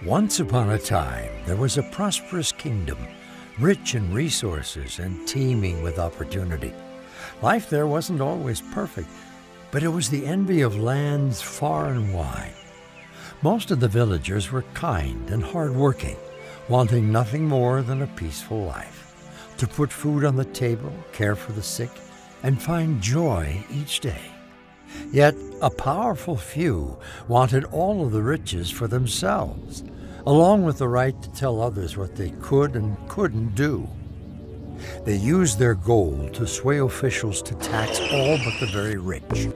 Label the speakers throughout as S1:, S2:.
S1: Once upon a time, there was a prosperous kingdom, rich in resources and teeming with opportunity. Life there wasn't always perfect, but it was the envy of lands far and wide. Most of the villagers were kind and hardworking, wanting nothing more than a peaceful life, to put food on the table, care for the sick, and find joy each day. Yet a powerful few wanted all of the riches for themselves, along with the right to tell others what they could and couldn't do. They used their gold to sway officials to tax all but the very rich,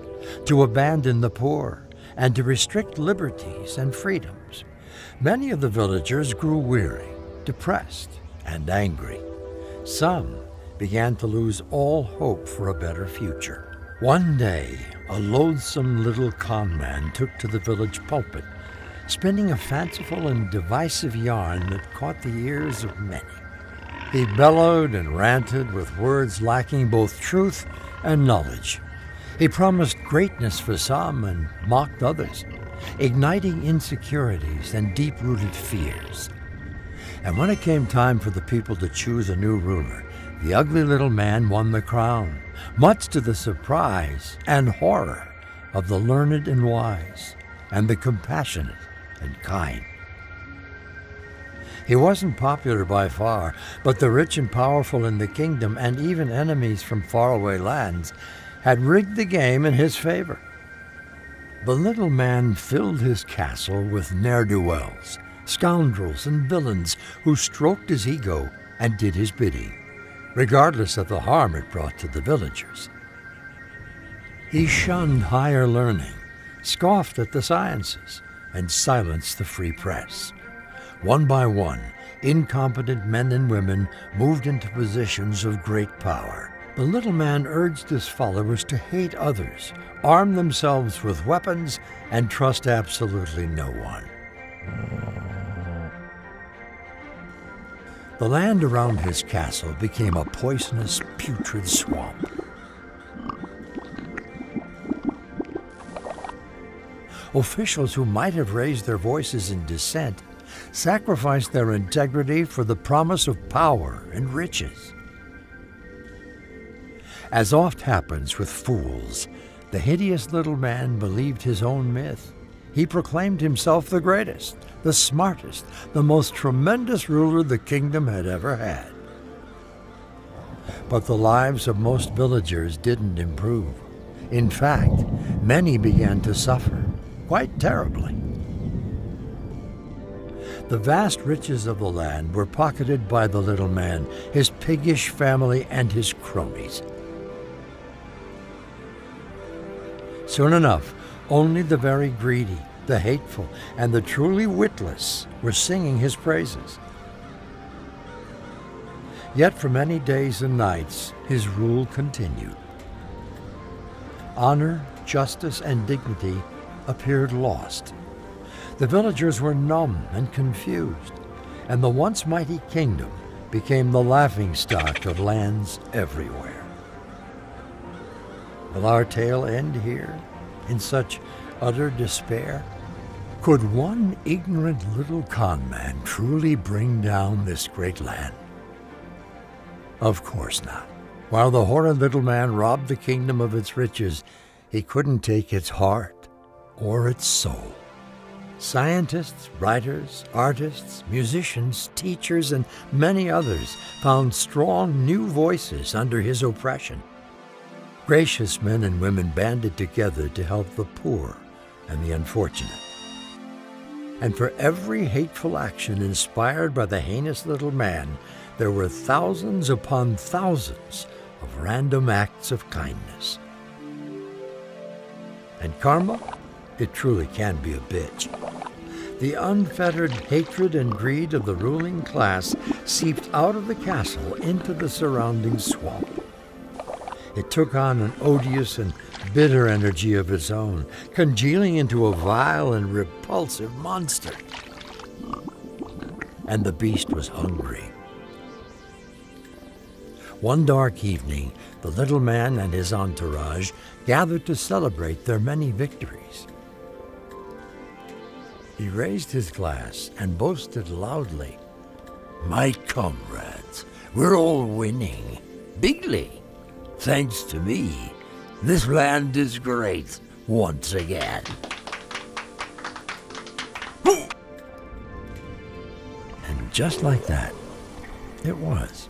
S1: to abandon the poor, and to restrict liberties and freedoms. Many of the villagers grew weary, depressed, and angry. Some began to lose all hope for a better future. One day, a loathsome little con man took to the village pulpit, spinning a fanciful and divisive yarn that caught the ears of many. He bellowed and ranted with words lacking both truth and knowledge. He promised greatness for some and mocked others, igniting insecurities and deep-rooted fears. And when it came time for the people to choose a new ruler, the ugly little man won the crown, much to the surprise and horror of the learned and wise, and the compassionate and kind. He wasn't popular by far, but the rich and powerful in the kingdom, and even enemies from faraway lands, had rigged the game in his favor. The little man filled his castle with ne'er-do-wells, scoundrels and villains who stroked his ego and did his bidding, regardless of the harm it brought to the villagers. He shunned higher learning, scoffed at the sciences, and silenced the free press. One by one, incompetent men and women moved into positions of great power. The little man urged his followers to hate others, arm themselves with weapons, and trust absolutely no one. The land around his castle became a poisonous, putrid swamp. Officials who might have raised their voices in dissent sacrificed their integrity for the promise of power and riches. As oft happens with fools, the hideous little man believed his own myth. He proclaimed himself the greatest, the smartest, the most tremendous ruler the kingdom had ever had. But the lives of most villagers didn't improve. In fact, many began to suffer, quite terribly. The vast riches of the land were pocketed by the little man, his piggish family, and his cronies. Soon enough, only the very greedy, the hateful, and the truly witless were singing his praises. Yet for many days and nights, his rule continued. Honor, justice, and dignity appeared lost. The villagers were numb and confused, and the once mighty kingdom became the laughingstock of lands everywhere. Will our tale end here, in such utter despair? Could one ignorant little con man truly bring down this great land? Of course not. While the horrid little man robbed the kingdom of its riches, he couldn't take its heart or its soul. Scientists, writers, artists, musicians, teachers, and many others found strong new voices under his oppression. Gracious men and women banded together to help the poor and the unfortunate. And for every hateful action inspired by the heinous little man, there were thousands upon thousands of random acts of kindness. And karma? It truly can be a bitch. The unfettered hatred and greed of the ruling class seeped out of the castle into the surrounding swamp. It took on an odious and bitter energy of its own, congealing into a vile and repulsive monster. And the beast was hungry. One dark evening, the little man and his entourage gathered to celebrate their many victories. He raised his glass and boasted loudly.
S2: My comrades, we're all winning. Bigly. Thanks to me, this land is great once again.
S1: And just like that, it was.